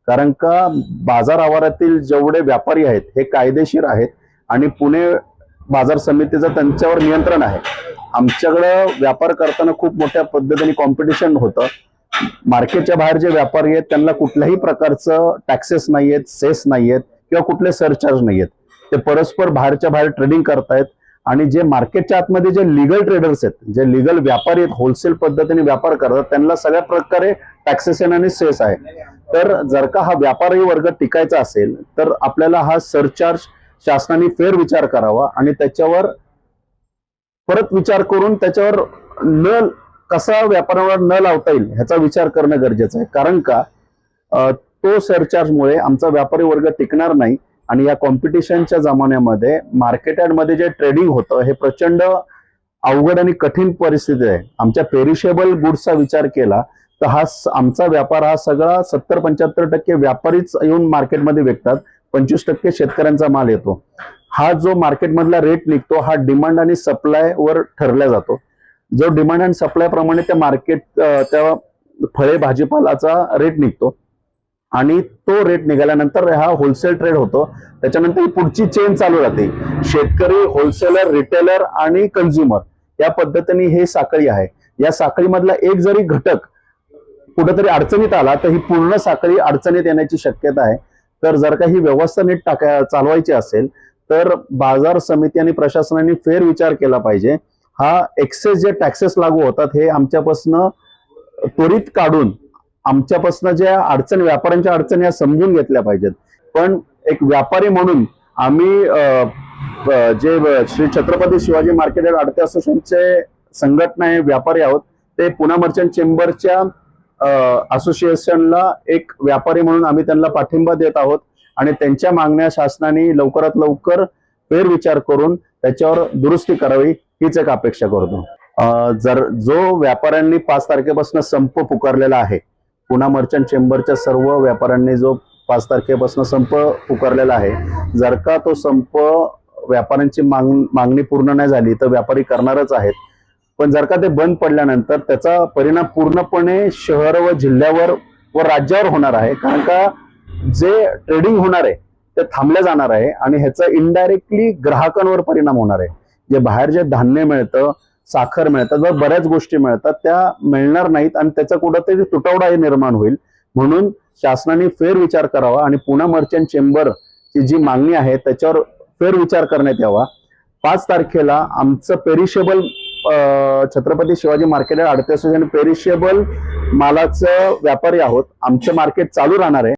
कारण का बाजार आवारातील जेवढे व्यापारी आहेत हे कायदेशीर आहेत आणि पुणे बाजार समितीचं त्यांच्यावर नियंत्रण आहे। आमच्याकडे व्यापार करताना खूप मोठ्या पद्धतीने कॉम्पिटिशन होतं। मार्केटच्या बाहेर जे व्यापारी आहेत त्यांना कुठल्याही प्रकारचं टॅक्सेस नाहीयेत, सेस नाहीयेत किंवा कुठले सरचार्ज नाहीयेत। ते परस्पर बाहेरच्या बाहेर ट्रेडिंग करतायत आणि जे मार्केटच्या आतमध्ये जे लीगल ट्रेडर्स आहेत, जे लीगल व्यापारी आहेत, होलसेल पद्धतीने व्यापार करतात, त्यांना सगळ्या प्रकारे टॅक्सेशन आणि सेस आहे। तर जर का हा व्यापारी वर्ग टिकायचा असेल तर आपल्याला हा सरचार्ज शासनाने फेर विचार करावा आणि त्याच्यावर परत विचार करून त्याच्यावर कसा व्यापारावर न लावता येईल ह्याचा विचार करणं गरजेचं आहे। कारण का तो सरचार्जमुळे आमचा व्यापारी वर्ग टिकणार नाही आणि या कॉम्पिटिशनच्या जमान्यामध्ये मार्केटमध्ये जे ट्रेडिंग होतं हे प्रचंड अवघड आणि कठीण परिस्थिती आहे। आमच्या पेरिशेबल गुड्सचा विचार केला तर आमचा व्यापार हा सगळा 70-75% व्यापारीच येऊन मार्केटमध्ये विकतात, 25% शेतकऱ्यांचा माल येतो। हा जो मार्केटमधला रेट निघतो हा डिमांड आणि सप्लाय वर ठरला जातो। जो डिमांड आणि सप्लाय प्रमाणे त्या त्या फळे भाजीपालाचा रेट निघतो आणि तो रेट निघाल्यानंतर हा होलसेल ट्रेड होतो। त्याच्यानंतर पुढची चेन चालू राहते, शेतकरी, होलसेलर, रिटेलर आणि कंझ्युमर या पद्धतीने हे साखळी आहे। या साखळीमधला एक जरी घटक कुठेतरी अडचणीत आला तर ही पूर्ण साखळी अडचणीत येण्याची शक्यता आहे। तर जर का ही व्यवस्था नीट चालवायची असेल तर बाजार समिती आणि प्रशासनाने फेर विचार केला पाहिजे। हा एक्सेस जे टॅक्सेस लागू होतात हे आमच्यापासून त्वरित काढून आमच्यापासून ज्या अडचणी, व्यापाऱ्यांच्या अडचणी समजून घेतल्या पाहिजेत। पण एक व्यापारी म्हणून आम्ही जे श्री छत्रपती शिवाजी मार्केट यार्ड आडते असोसिएशनचे संघटना आहे, व्यापारी आहोत, ते पुणे मर्चंट चेंबरच्या असोसिएशनला एक व्यापारी म्हणून आम्ही त्यांना पाठिंबा देत आहोत आणि त्यांच्या मागण्या शासनाने लवकरात लवकर फेरविचार करून त्याच्यावर दुरुस्ती करावी हीच एक अपेक्षा करतो। जर जो व्यापाऱ्यांनी 5 तारखेपासून संप पुकारलेला आहे, पुणे मर्चंट चेंबरच्या सर्व व्यापाऱ्यांनी जो 5 तारखेपासून संप पुकारलेला आहे, जर का तो संप व्यापाऱ्यांची मागणी पूर्ण नाही झाली तर व्यापारी करणारच आहेत। पण जर का ते बंद पडल्यानंतर त्याचा परिणाम पूर्णपणे शहर व जिल्ह्यावर व राज्यावर होणार आहे। कारण का जे ट्रेडिंग होणार आहे ते थांबल्या जाणार आहे आणि ह्याचा इनडायरेक्टली ग्राहकांवर परिणाम होणार आहे। जे बाहेर जे धान्य मिळतं, साखर मिळतात व बऱ्याच गोष्टी मिळतात त्या मिळणार नाहीत आणि त्याचा कुठेतरी तुटवडा निर्माण होईल। म्हणून शासनाने फेर विचार करावा आणि पुणे मर्चंट चेंबरची जी मागणी आहे त्याच्यावर फेर विचार करण्यात यावा। 5 तारखेला आमचं perishable Chhatrapati Shivaji market yard आडते असोसिएशन पेरिशेबल मालाचं व्यापारी आहोत, आमचं मार्केट चालू राहणार आहे।